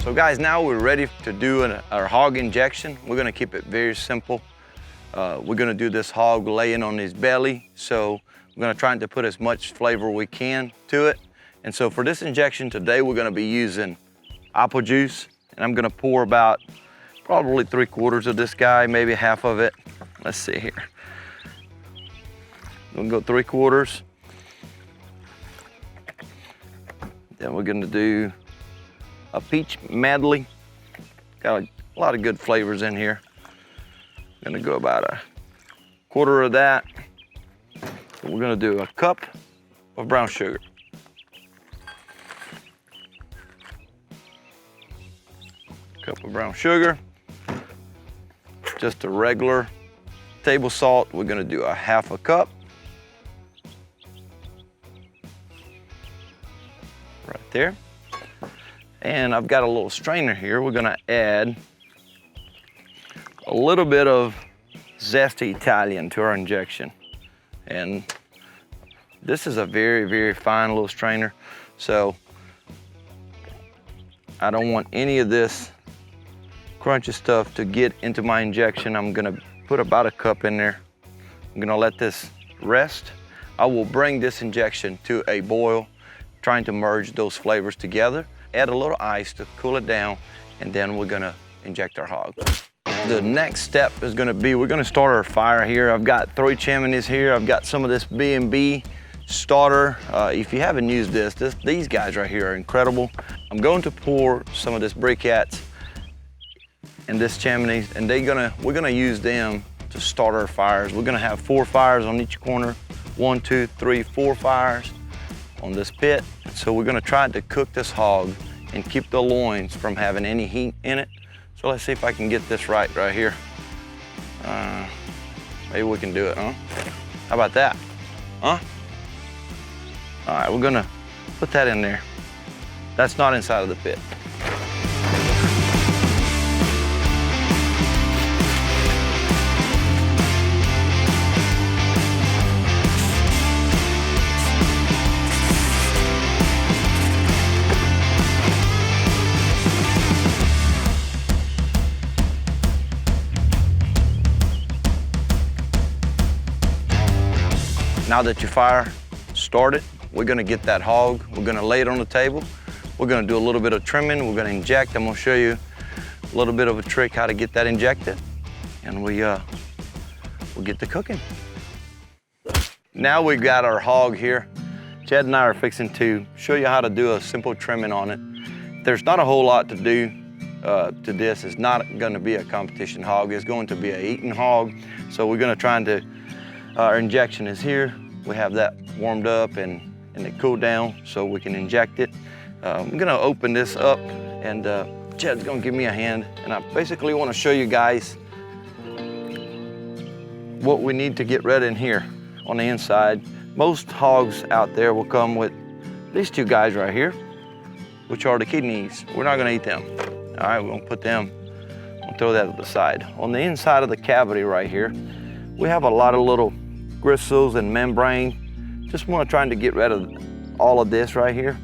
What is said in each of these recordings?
So guys, now we're ready to do our hog injection. We're gonna keep it very simple. We're gonna do this hog laying on his belly. So we're gonna try to put as much flavor we can to it. And so for this injection today, we're gonna be using apple juice. And I'm gonna pour about probably 3/4 of this guy, maybe half of it. Let's see here. We'll go 3/4. Then we're gonna do a peach medley. Got a lot of good flavors in here. Gonna go about 1/4 of that. We're gonna do a cup of brown sugar. Cup of brown sugar. Just a regular table salt. We're gonna do a 1/2 cup. Right there. And I've got a little strainer here. We're gonna add a little bit of zesty Italian to our injection. And this is a very, very fine little strainer. So I don't want any of this crunchy stuff to get into my injection. I'm gonna put about 1 cup in there. I'm gonna let this rest. I will bring this injection to a boil, trying to merge those flavors together. Add a little ice to cool it down, and then we're gonna inject our hog. The next step is gonna be, we're gonna start our fire here. I've got 3 chimneys here. I've got some of this B&B starter. If you haven't used these guys right here are incredible. I'm going to pour some of this briquettes in this chimney, and we're gonna use them to start our fires. We're gonna have 4 fires on each corner. 1, 2, 3, 4 fires on this pit. So we're gonna try to cook this hog and keep the loins from having any heat in it. So let's see if I can get this right here. Maybe we can do it, huh? How about that, huh? All right, we're gonna put that in there. That's not inside of the pit. Now that your fire started, we're gonna get that hog. We're gonna lay it on the table. We're gonna do a little bit of trimming. We're gonna inject. I'm gonna show you a little bit of a trick how to get that injected. And we'll get to cooking. Now we've got our hog here. Chad and I are fixing to show you how to do a simple trimming on it. There's not a whole lot to do to this. It's not gonna be a competition hog. It's going to be an eating hog. So we're gonna try to, our injection is here. We have that warmed up and it cooled down so we can inject it. I'm gonna open this up, and Chad's gonna give me a hand. And I basically wanna show you guys what we need to get ready in here on the inside. Most hogs out there will come with these 2 guys right here, which are the kidneys. We're not gonna eat them. All right, we're gonna put them, we'll throw that to the side. On the inside of the cavity right here, we have a lot of little gristles and membrane. Just want to try to get rid of all of this right here.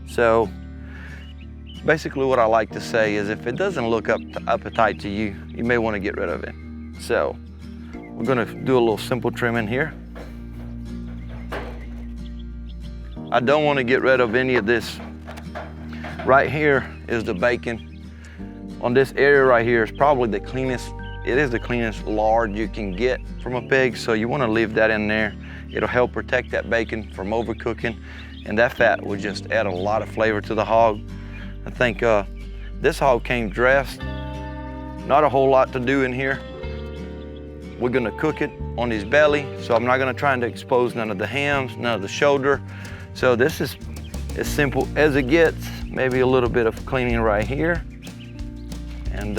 So basically what I like to say is if it doesn't look appetite to you, you may want to get rid of it. So we're going to do a little simple trimming here. I don't want to get rid of any of this. Right here is the bacon. On this area right here is probably the cleanest. It is the cleanest lard you can get from a pig, so you want to leave that in there. It'll help protect that bacon from overcooking, and that fat will just add a lot of flavor to the hog. I think this hog came dressed. Not a whole lot to do in here. We're gonna cook it on his belly, so I'm not gonna try to expose none of the hams, none of the shoulder. So this is as simple as it gets. Maybe a little bit of cleaning right here, and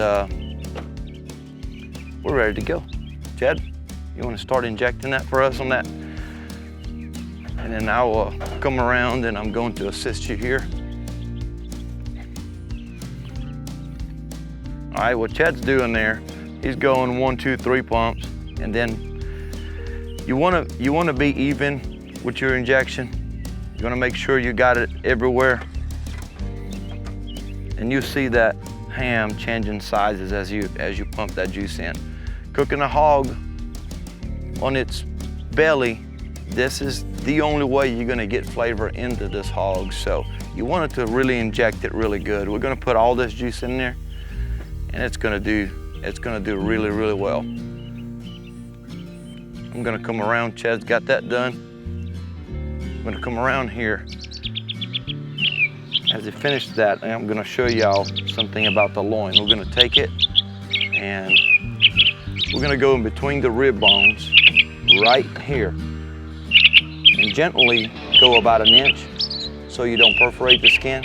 we're ready to go. Chad, you want to start injecting that for us on that? And then I will come around and I'm going to assist you here. All right, what Chad's doing there, he's going 1, 2, 3 pumps, and then you want to be even with your injection. You're going to make sure you got it everywhere. and you see that ham changing sizes as you pump that juice in. Cooking a hog on its belly, this is the only way you're gonna get flavor into this hog. So you want it to really inject it really good. We're gonna put all this juice in there, and it's gonna do really, really well. I'm gonna come around, Chad's got that done. I'm gonna come around here. As he finishes that, I'm gonna show y'all something about the loin. We're gonna take it and we're gonna go in between the rib bones right here and gently go about 1 inch so you don't perforate the skin,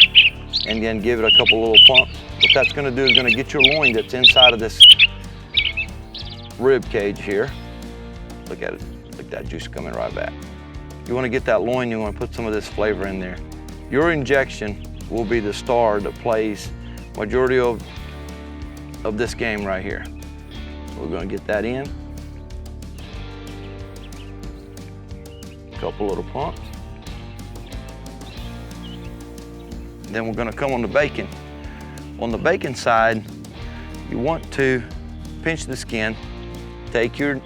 and then give it a couple little pumps. What that's gonna do is gonna get your loin that's inside of this rib cage here. Look at it, look at that juice coming right back. You wanna get that loin, you wanna put some of this flavor in there. Your injection will be the star that plays majority of this game right here. We're gonna get that in. Couple little pumps. Then we're gonna come on the bacon. On the bacon side, you want to pinch the skin, take your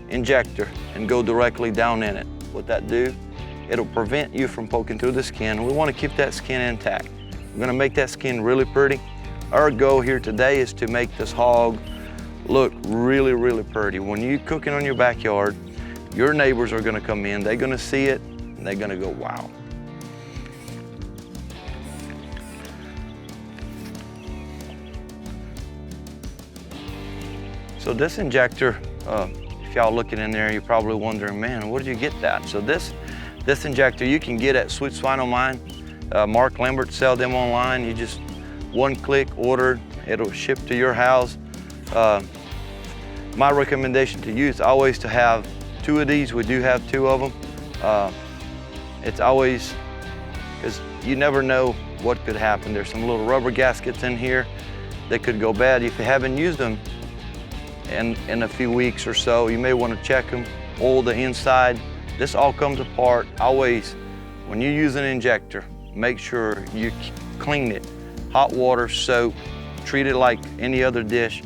injector and go directly down in it. What that do, it'll prevent you from poking through the skin. We want to keep that skin intact. We're gonna make that skin really pretty. Our goal here today is to make this hog look really, really pretty. When you're cooking on your backyard, your neighbors are gonna come in, they're gonna see it, and they're gonna go, wow. So this injector, if y'all looking in there, you're probably wondering, man, where did you get that? So this injector you can get at Sweet Swine O' Mine. Mark Lambert sell them online. You just one click order, it'll ship to your house. My recommendation to you is always to have 2 of these. We do have 2 of them. It's always, because you never know what could happen. There's some little rubber gaskets in here that could go bad. If you haven't used them in a few weeks or so, you may want to check them, oil the inside. This all comes apart. Always, when you use an injector, make sure you clean it. Hot water, soap, treat it like any other dish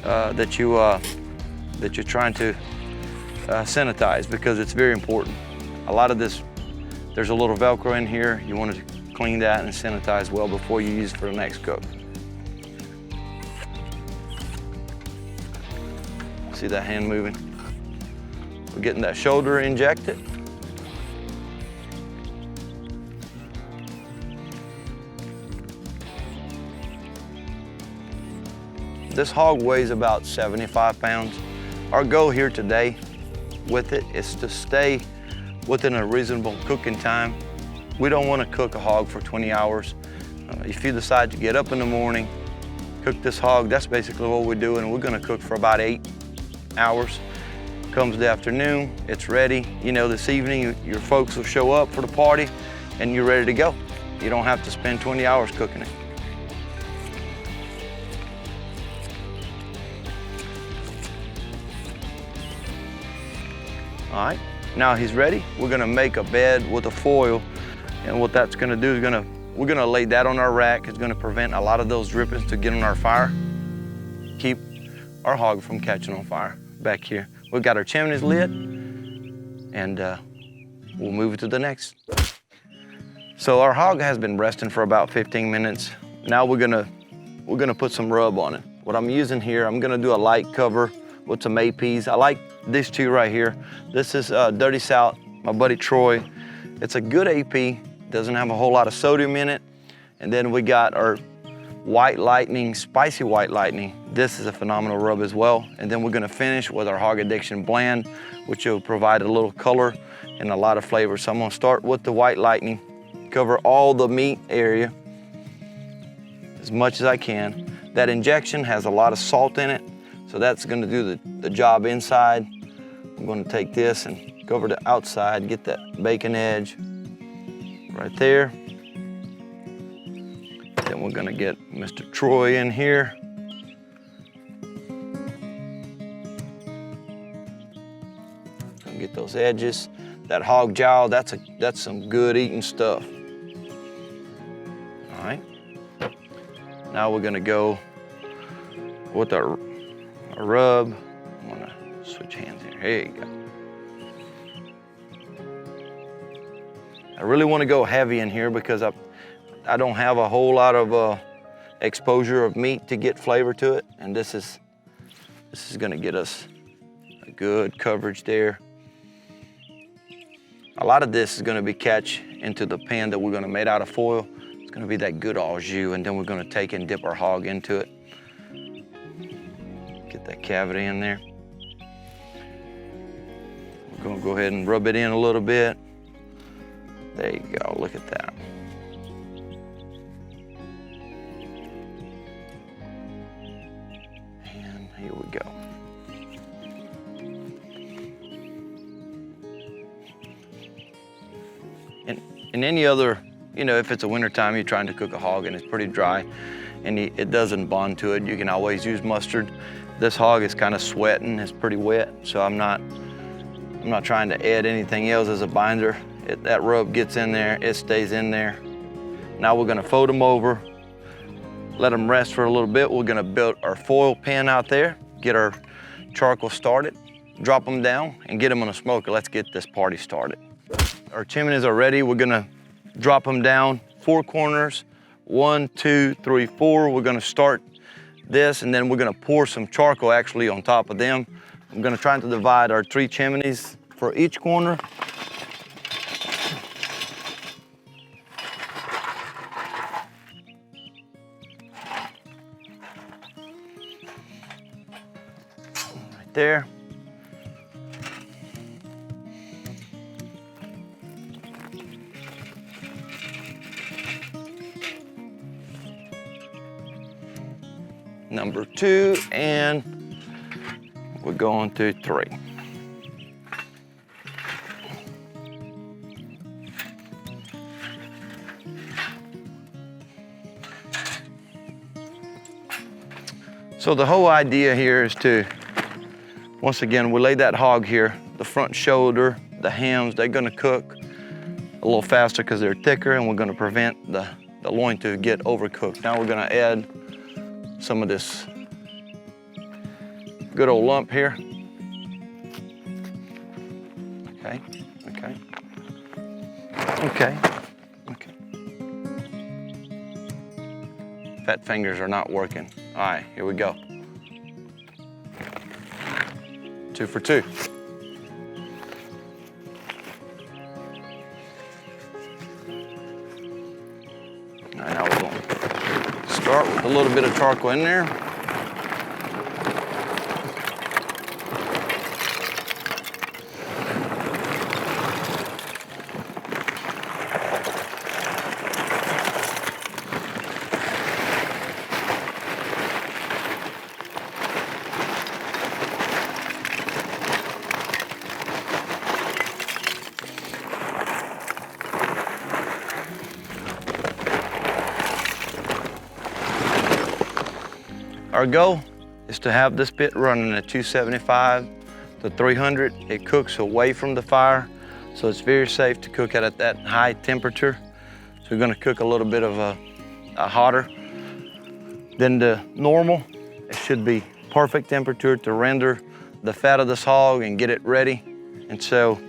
that you're trying to sanitize, because it's very important. A lot of this, there's a little Velcro in here. You want to clean that and sanitize well before you use it for the next cook. See that hand moving? We're getting that shoulder injected. This hog weighs about 75 pounds. Our goal here today with it is to stay within a reasonable cooking time. We don't want to cook a hog for 20 hours. If you decide to get up in the morning, cook this hog, that's basically what we're doing. We're going to cook for about 8 hours. Comes the afternoon, it's ready. You know, this evening your folks will show up for the party and you're ready to go. You don't have to spend 20 hours cooking it. All right, now he's ready. We're gonna make a bed with a foil, and what that's gonna do is we're gonna lay that on our rack. It's gonna prevent a lot of those drippings to get on our fire, keep our hog from catching on fire. Back here, we've got our chimneys lit, and we'll move it to the next. So our hog has been resting for about 15 minutes. Now we're gonna put some rub on it. What I'm using here, I'm gonna do a light cover with some APs. I like these 2 right here. This is Dirty South, my buddy Troy. It's a good AP, doesn't have a whole lot of sodium in it. And then we got our White Lightning, Spicy White Lightning. This is a phenomenal rub as well. And then we're gonna finish with our Hog Addiction Blend, which will provide a little color and a lot of flavor. So I'm gonna start with the White Lightning, cover all the meat area as much as I can. That injection has a lot of salt in it, so that's gonna do the job inside. I'm gonna take this and cover the outside, get that bacon edge right there. Then we're gonna get Mr. Troy in here. Get those edges. That hog jowl, that's some good eating stuff. All right. Now we're gonna go with a rub. I'm gonna switch hands here. Here you go. I really want to go heavy in here because I don't have a whole lot of exposure of meat to get flavor to it, and this is gonna get us a good coverage there. A lot of this is gonna be catch into the pan that we're gonna make out of foil. It's gonna be that good au jus, and then we're gonna take and dip our hog into it. Get that cavity in there. We're gonna go ahead and rub it in a little bit. There you go, look at that. And here we go. And any other, you know, if it's a wintertime, you're trying to cook a hog and it's pretty dry and it doesn't bond to it, you can always use mustard. This hog is kind of sweating, it's pretty wet, so I'm not trying to add anything else as a binder. That rub gets in there, it stays in there. Now we're gonna fold them over, let them rest for a little bit. We're gonna build our foil pan out there, get our charcoal started, drop them down, and get them on a smoker. Let's get this party started. Our chimneys are ready. We're gonna drop them down, 4 corners, 1, 2, 3, 4. We're gonna start this, and then we're gonna pour some charcoal actually on top of them. I'm gonna try to divide our 3 chimneys for each corner. Right there. Number 2, and we're going to 3. So the whole idea here is to, once again, we lay that hog here, the front shoulder, the hams, they're gonna cook a little faster because they're thicker, and we're gonna prevent the loin to get overcooked. Now we're gonna add some of this good old lump here. Okay, okay, okay, okay. Fat fingers are not working. All right, here we go. 2 for 2. All right, now we're going to start with a little bit of charcoal in there. Our goal is to have this pit running at 275 to 300. It cooks away from the fire, so it's very safe to cook at that high temperature. So we're gonna cook a little bit of a hotter than the normal. It should be perfect temperature to render the fat of this hog and get it ready. And so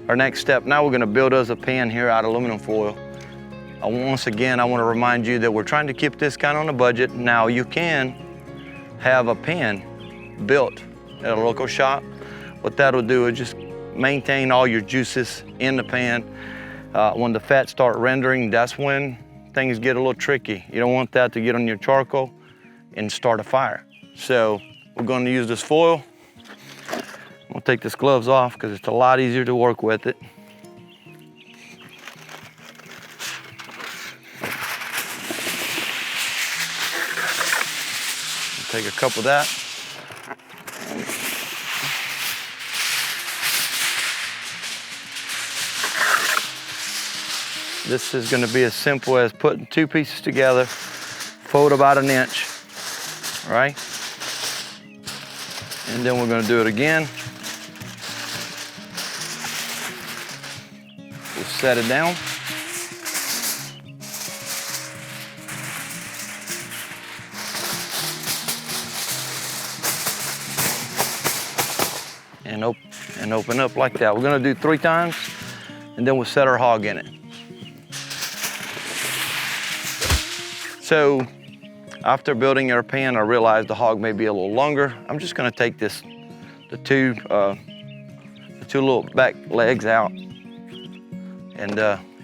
our next step, now we're gonna build us a pan here out of aluminum foil. Once again, I wanna remind you that we're trying to keep this kind of on a budget. Now you can have a pan built at a local shop. What that'll do is just maintain all your juices in the pan. When the fat start rendering, that's when things get a little tricky. You don't want that to get on your charcoal and start a fire. So we're going to use this foil. I'm gonna take this gloves off because it's a lot easier to work with it. Take a cup of that. This is going to be as simple as putting 2 pieces together, fold about 1 inch, right? And then we're going to do it again. We'll set it down. and open up like that. We're gonna do 3 times, and then we'll set our hog in it. So after building our pan, I realized the hog may be a little longer. I'm just gonna take the two little back legs out, and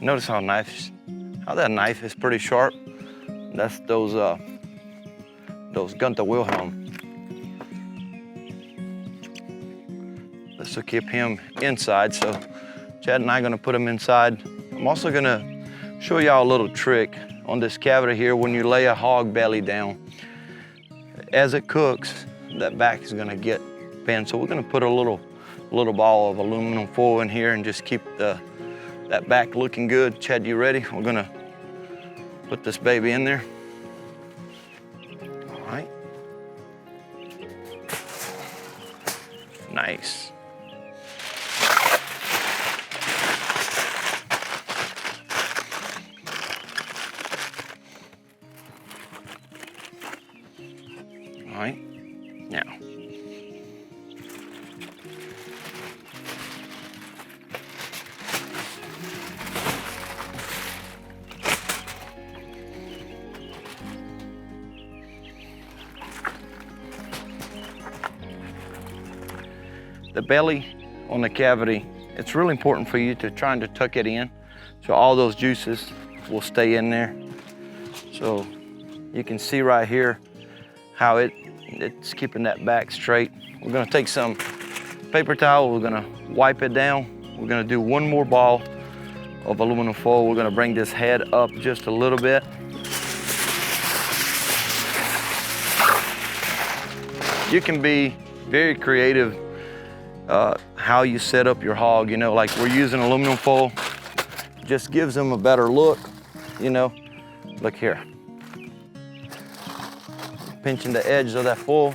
notice how that knife is pretty sharp. That's those Gunther Wilhelm. This will keep him inside. So Chad and I are gonna put him inside. I'm also gonna show y'all a little trick on this cavity here. When you lay a hog belly down, as it cooks, that back is gonna get bent. So we're gonna put a little ball of aluminum foil in here and just keep that back looking good. Chad, you ready? We're gonna put this baby in there. All right. Nice. All right, now. The belly on the cavity, it's really important for you to try to tuck it in so all those juices will stay in there. So you can see right here how it's keeping that back straight. We're gonna take some paper towel, we're gonna wipe it down. We're gonna do 1 more ball of aluminum foil. We're gonna bring this head up just a little bit. You can be very creative how you set up your hog. You know, like we're using aluminum foil, just gives them a better look, you know. Look here. Pinching the edge of that foil,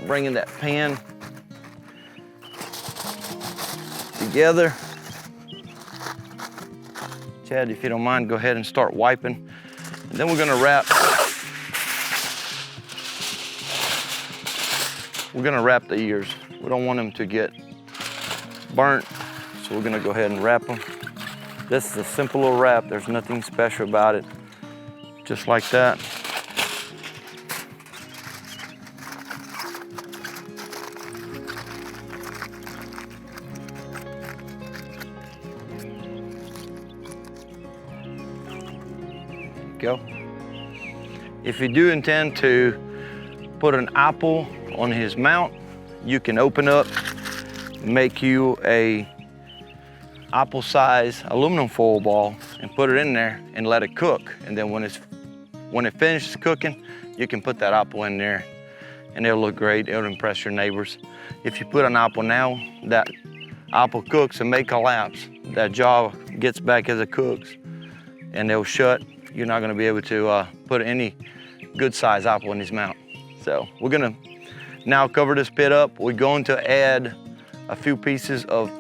bringing that pan together. Chad, if you don't mind, go ahead and start wiping. And then we're gonna wrap. We're gonna wrap the ears. We don't want them to get burnt, so we're gonna go ahead and wrap them. This is a simple little wrap. There's nothing special about it. Just like that. Go. If you do intend to put an apple on his mount, you can open up, make you a apple size aluminum foil ball and put it in there and let it cook. And then when it finishes cooking, you can put that apple in there and it'll look great. It'll impress your neighbors. If you put an apple now, that apple cooks and may collapse. That jaw gets back as it cooks and they'll shut. You're not gonna be able to put any good size apple in his mouth. So we're gonna now cover this pit up. We're going to add a few pieces of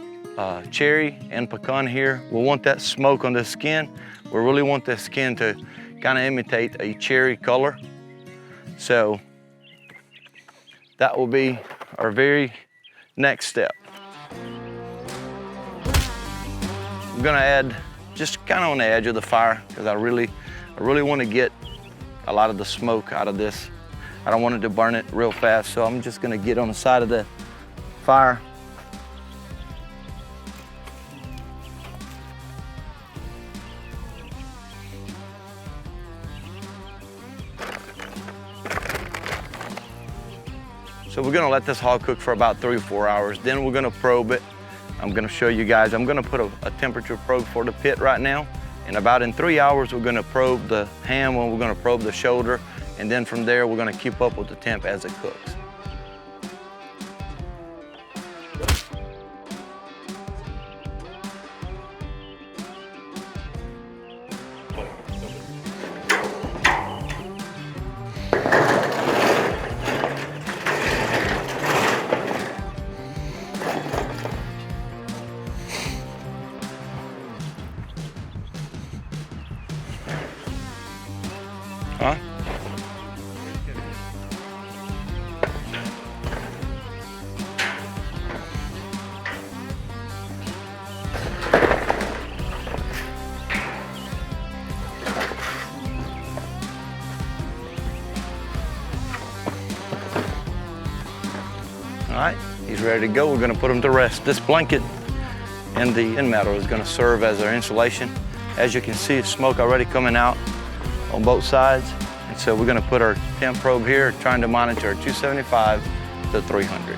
cherry and pecan here. We want that smoke on the skin. We really want the skin to kind of imitate a cherry color. So that will be our very next step. I'm gonna add just kind of on the edge of the fire because I really want to get a lot of the smoke out of this. I don't want it to burn it real fast, so I'm just gonna get on the side of the fire. So we're gonna let this hog cook for about 3 or 4 hours. Then we're gonna probe it. I'm gonna show you guys. I'm gonna put a temperature probe for the pit right now. And about in 3 hours, we're gonna probe the ham and we're gonna probe the shoulder. And then from there, we're gonna keep up with the temp as it cooks. Huh? All right, he's ready to go. We're gonna put him to rest. This blanket and the end metal is gonna serve as our insulation. As you can see, smoke already coming out on both sides. And so we're gonna put our temp probe here, trying to monitor 275 to 300.